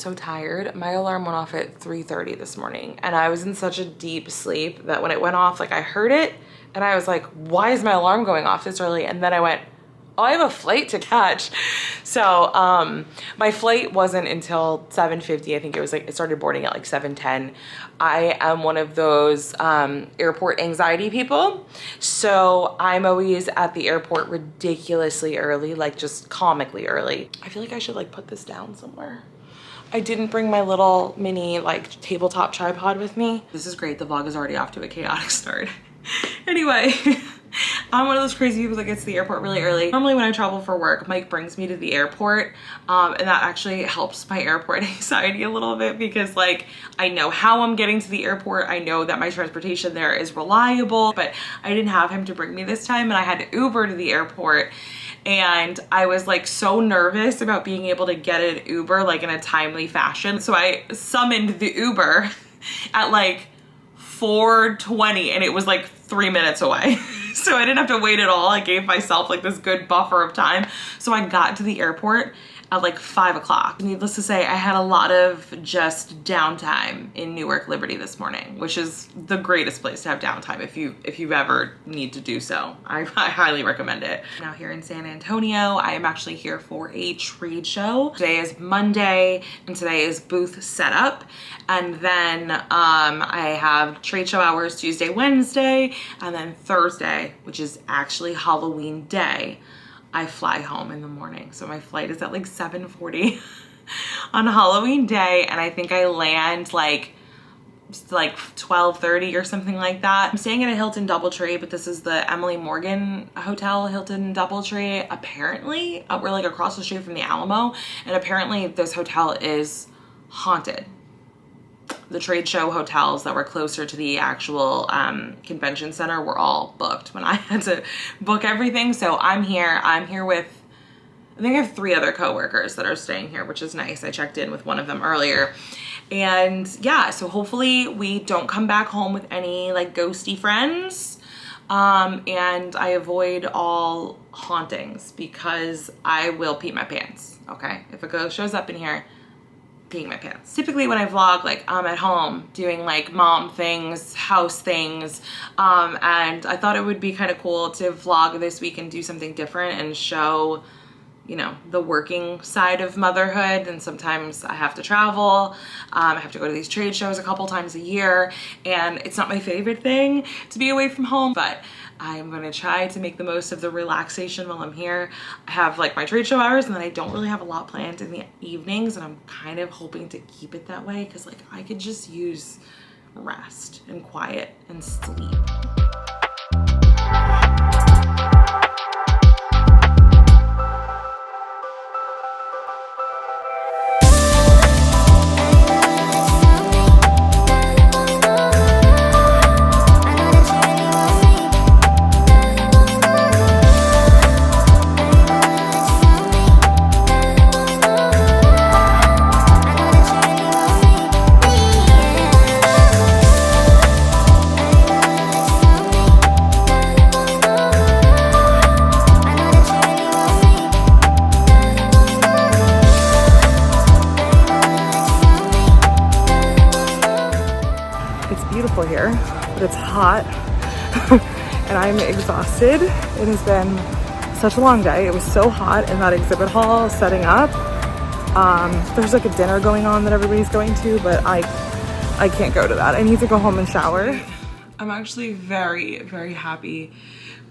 so tired. My alarm went off at 3:30 this morning and I was in such a deep sleep that when it went off, like I heard it and I was like, why is my alarm going off this early? And then I went, oh, I have a flight to catch. So my flight wasn't until 7:50. I think it was like, it started boarding at like 7:10. I am one of those airport anxiety people. So I'm always at the airport ridiculously early, like just comically early. I feel like I should like put this down somewhere. I didn't bring my little mini like tabletop tripod with me. This is great. The vlog is already off to a chaotic start. Anyway, I'm one of those crazy people that gets to the airport really early. Normally when I travel for work, Mike brings me to the airport and that actually helps my airport anxiety a little bit because like I know how I'm getting to the airport. I know that my transportation there is reliable, but I didn't have him to bring me this time and I had to Uber to the airport. And I was like so nervous about being able to get an Uber like in a timely fashion. So I summoned the Uber at like 4:20 and it was like 3 minutes away. So I didn't have to wait at all. I gave myself like this good buffer of time. So I got to the airport at like 5 o'clock. Needless to say, I had a lot of just downtime in Newark Liberty this morning, which is the greatest place to have downtime if you ever need to do so. I highly recommend it. Now here in San Antonio, I am actually here for a trade show. Today is Monday and today is booth setup. And then I have trade show hours Tuesday, Wednesday, and then Thursday, which is actually Halloween day, I fly home in the morning. So my flight is at like 7:40 on Halloween day. And I think I land like 12:30 or something like that. I'm staying at a Hilton Doubletree, but this is the Emily Morgan Hotel Hilton Doubletree. Apparently, we're like across the street from the Alamo. And apparently this hotel is haunted. The trade show hotels that were closer to the actual convention center were all booked when I had to book everything. So I'm here with, I think I have 3 other coworkers that are staying here, which is nice. I checked in with one of them earlier. And yeah, so hopefully we don't come back home with any like ghosty friends. And I avoid all hauntings because I will pee my pants. Okay. If a ghost shows up in here, peeing my pants. Typically when I vlog, like I'm at home doing like mom things, house things, and I thought it would be kind of cool to vlog this week and do something different and show, you know, the working side of motherhood. And sometimes I have to travel. I have to go to these trade shows a couple times a year and it's not my favorite thing to be away from home, but I'm gonna try to make the most of the relaxation while I'm here. I have like my trade show hours and then I don't really have a lot planned in the evenings and I'm kind of hoping to keep it that way because like I could just use rest and quiet and sleep. Here, but it's hot and I'm exhausted. It has been such a long day. It was so hot in that exhibit hall setting up. There's like a dinner going on that everybody's going to, but I can't go to that. I need to go home and shower. I'm actually very, very happy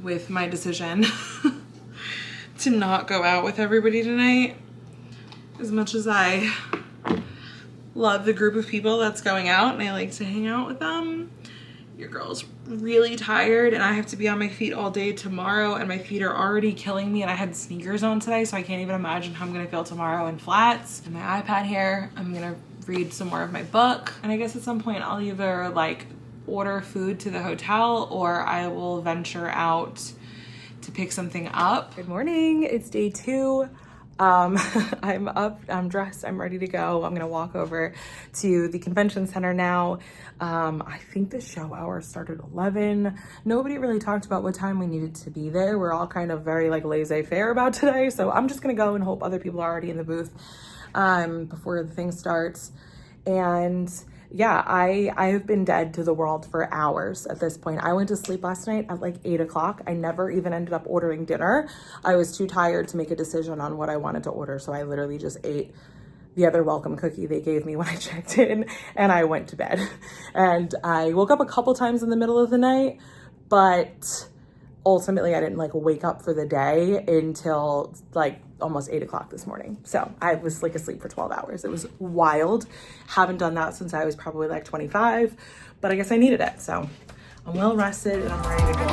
with my decision to not go out with everybody tonight. As much as I love the group of people that's going out and I like to hang out with them, your girl's really tired and I have to be on my feet all day tomorrow and my feet are already killing me and I had sneakers on today, so I can't even imagine how I'm gonna feel tomorrow in flats. And my iPad here, I'm gonna read some more of my book, and I guess at some point I'll either like order food to the hotel or I will venture out to pick something up. Good morning, it's day 2. I'm up, I'm dressed, I'm ready to go. I'm gonna walk over to the convention center now. I think the show hour started at 11. Nobody really talked about what time we needed to be there. We're all kind of very like laissez-faire about today. So I'm just gonna go and hope other people are already in the booth. before the thing starts. And yeah, I have been dead to the world for hours at this point. I went to sleep last night at like 8 o'clock. I never even ended up ordering dinner. I was too tired to make a decision on what I wanted to order. So I literally just ate the other welcome cookie they gave me when I checked in, and I went to bed. And I woke up a couple times in the middle of the night, but ultimately I didn't like wake up for the day until like almost 8 o'clock this morning. So I was like asleep for 12 hours. It was wild. Haven't done that since I was probably like 25, but I guess I needed it. So I'm well rested and I'm ready to go.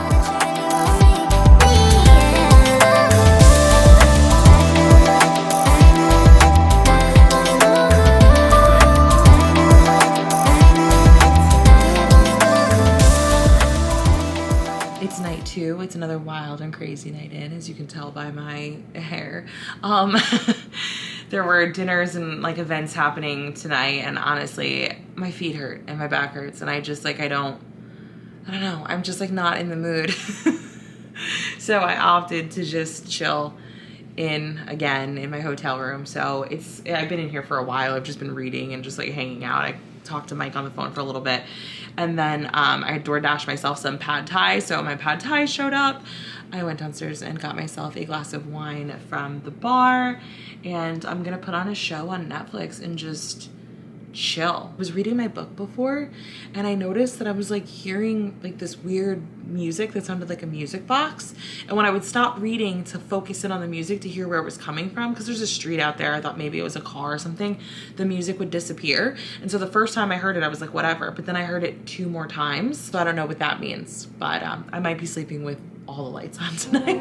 It's night 2. It's another wild and crazy night in, as you can tell by my hair. There were dinners and like events happening tonight, and honestly, my feet hurt and my back hurts, and I just like, I don't know. I'm just like not in the mood. So I opted to just chill in my hotel room. So I've been in here for a while. I've just been reading and just like hanging out. I talked to Mike on the phone for a little bit, and then I DoorDashed myself some pad thai. So my pad thai showed up. I went downstairs and got myself a glass of wine from the bar, and I'm gonna put on a show on Netflix and just chill. I was reading my book before, and I noticed that I was like hearing like this weird music that sounded like a music box, and when I would stop reading to focus in on the music to hear where it was coming from, because there's a street out there, I thought maybe it was a car or something, the music would disappear. And so the first time I heard it, I was like whatever, but then I heard it 2 more times, so I don't know what that means, but I might be sleeping with all the lights on tonight.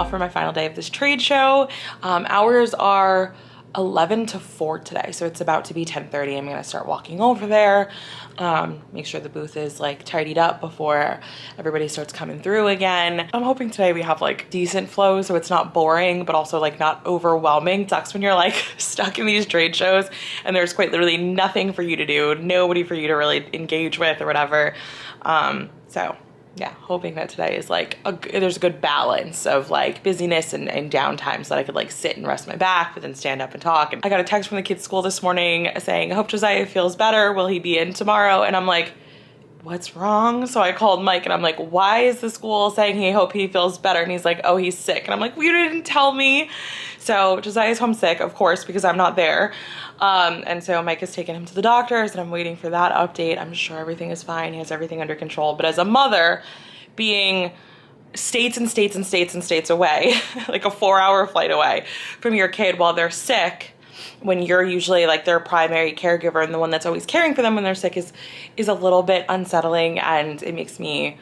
For my final day of this trade show. Hours are 11 to 4 today, so it's about to be 10:30. I'm gonna start walking over there, make sure the booth is like tidied up before everybody starts coming through again. I'm hoping today we have like decent flow, so it's not boring but also like not overwhelming. It sucks when you're like stuck in these trade shows and there's quite literally nothing for you to do, nobody for you to really engage with or whatever. So yeah, hoping that today is like there's a good balance of like busyness and downtime, so that I could like sit and rest my back but then stand up and talk. And I got a text from the kids' school this morning saying, I hope Josiah feels better, will he be in tomorrow? And I'm like, what's wrong? So I called Mike and I'm like, why is the school saying he hope he feels better? And he's like, oh, he's sick. And I'm like, you didn't tell me. So Josiah's homesick, of course, because I'm not there. And so Mike has taken him to the doctors and I'm waiting for that update. I'm sure everything is fine. He has everything under control. But as a mother, being states and states and states and states away, like a 4-hour flight away from your kid while they're sick, when you're usually like their primary caregiver and the one that's always caring for them when they're sick, is a little bit unsettling, and it makes me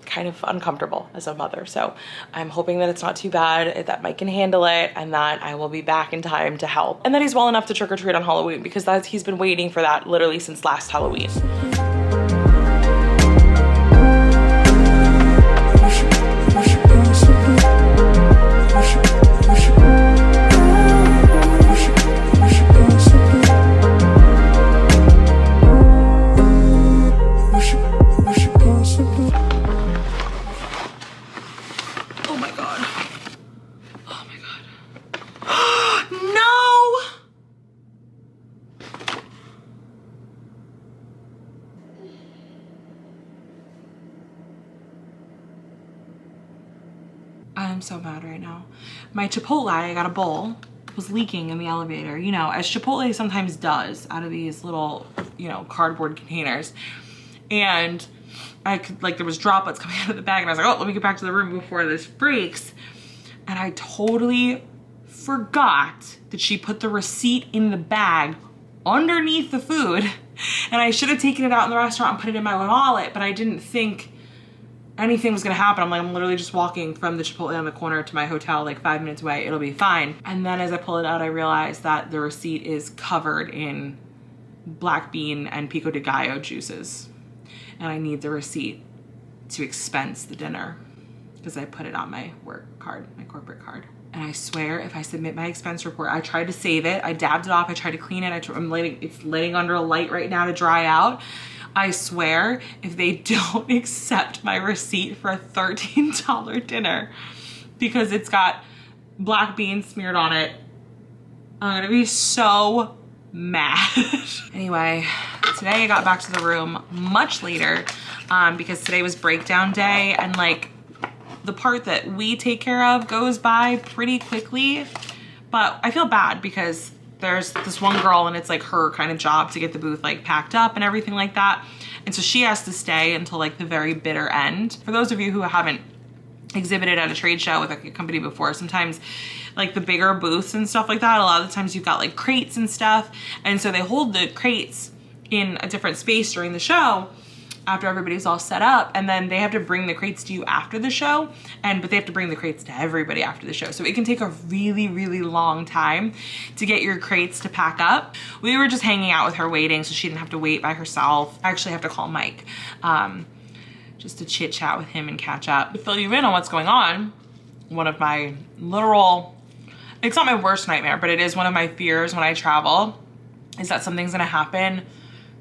kind of uncomfortable as a mother. So I'm hoping that it's not too bad, that Mike can handle it, and that I will be back in time to help, and that he's well enough to trick or treat on Halloween, because he's been waiting for that literally since last Halloween. I'm so mad right now. My Chipotle, I got a bowl, was leaking in the elevator, you know, as Chipotle sometimes does out of these little, you know, cardboard containers. And I could, like, there was droplets coming out of the bag, and I was like, oh, let me get back to the room before this breaks. And I totally forgot that she put the receipt in the bag underneath the food. And I should have taken it out in the restaurant and put it in my wallet, but I didn't think anything was gonna happen. I'm like, I'm literally just walking from the Chipotle on the corner to my hotel, like 5 minutes away, it'll be fine. And then as I pull it out, I realized that the receipt is covered in black bean and pico de gallo juices. And I need the receipt to expense the dinner because I put it on my work card, my corporate card. And I swear, if I submit my expense report, I tried to save it, I dabbed it off, I tried to clean it, it's laying under a light right now to dry out. I swear, if they don't accept my receipt for a $13 dinner because it's got black beans smeared on it, I'm gonna be so mad. Anyway, today I got back to the room much later because today was breakdown day, and like the part that we take care of goes by pretty quickly. But I feel bad because there's this one girl and it's like her kind of job to get the booth like packed up and everything like that. And so she has to stay until like the very bitter end. For those of you who haven't exhibited at a trade show with like a company before, sometimes like the bigger booths and stuff like that, a lot of the times you've got like crates and stuff. And so they hold the crates in a different space during the show after everybody's all set up, and then they have to bring the crates to you after the show, but they have to bring the crates to everybody after the show. So it can take a really, really long time to get your crates to pack up. We were just hanging out with her waiting so she didn't have to wait by herself. I actually have to call Mike just to chit chat with him and catch up. To fill you in on what's going on, one of my literal, it's not my worst nightmare, but it is one of my fears when I travel, is that something's gonna happen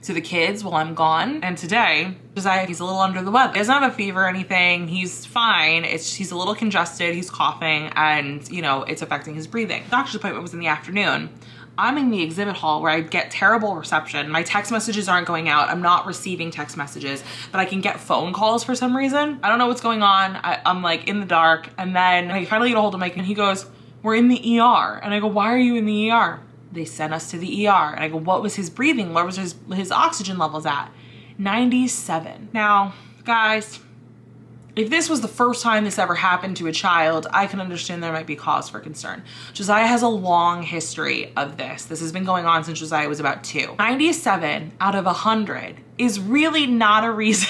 to the kids while I'm gone. And today, Josiah, he's a little under the weather. He doesn't have a fever or anything. He's fine. He's a little congested. He's coughing, and you know, it's affecting his breathing. The doctor's appointment was in the afternoon. I'm in the exhibit hall where I get terrible reception. My text messages aren't going out. I'm not receiving text messages, but I can get phone calls for some reason. I don't know what's going on. I'm like in the dark. And then I finally get a hold of Mike and he goes, we're in the ER. And I go, why are you in the ER? They sent us to the ER. And I go, what was his breathing? Where was his oxygen levels at? 97. Now, guys, if this was the first time this ever happened to a child, I can understand there might be cause for concern. Josiah has a long history of this. This has been going on since Josiah was about 2. 97 out of 100 is really not a reason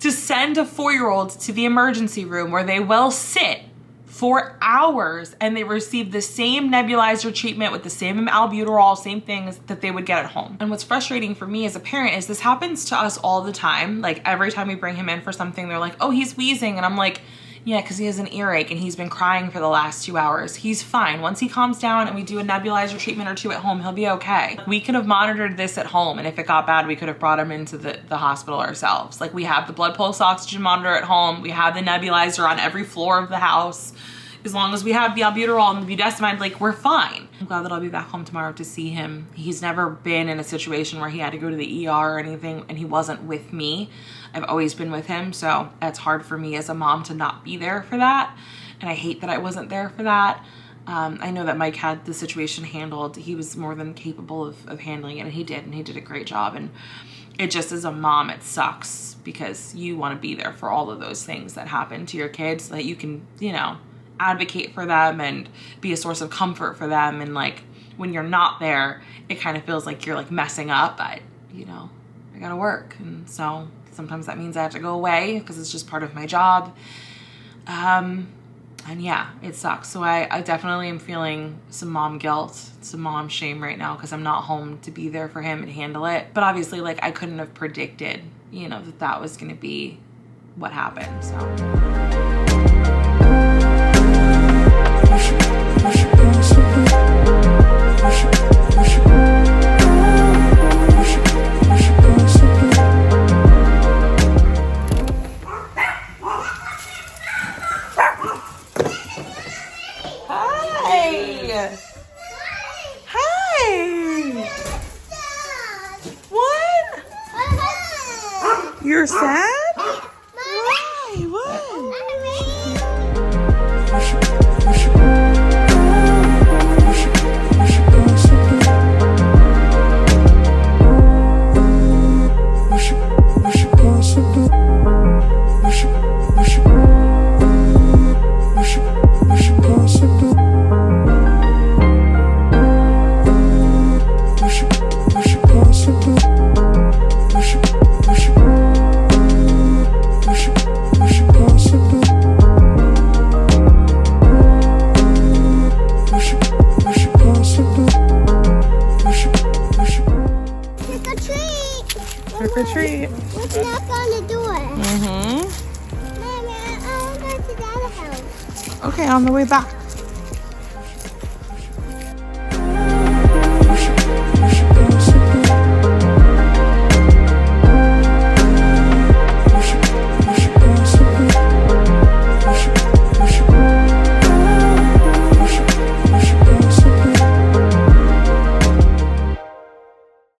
to send a 4-year-old to the emergency room where they will sit for hours and they receive the same nebulizer treatment with the same albuterol, same things that they would get at home. And what's frustrating for me as a parent is this happens to us all the time. Like every time we bring him in for something, they're like, oh, he's wheezing. And I'm like, yeah, because he has an earache and he's been crying for the last 2 hours. He's fine. Once he calms down and we do a nebulizer treatment or 2 at home, he'll be okay. We could have monitored this at home, and if it got bad, we could have brought him into the hospital ourselves. Like, we have the blood pulse oxygen monitor at home. We have the nebulizer on every floor of the house. As long as we have the albuterol and the budesonide, like, we're fine. I'm glad that I'll be back home tomorrow to see him. He's never been in a situation where he had to go to the ER or anything, and he wasn't with me. I've always been with him, so it's hard for me as a mom to not be there for that. And I hate that I wasn't there for that. I know that Mike had the situation handled. He was more than capable of handling it, and he did a great job. And it just, as a mom, it sucks because you want to be there for all of those things that happen to your kids so that you can, you know, advocate for them and be a source of comfort for them. And like, when you're not there, it kind of feels like you're like messing up, but you know, I gotta work. And so sometimes that means I have to go away because it's just part of my job. And yeah, it sucks. So I definitely am feeling some mom guilt, some mom shame right now because I'm not home to be there for him and handle it. But obviously, like, I couldn't have predicted, you know, that was going to be what happened. So. You're sad? Why? What? Okay, on the way back.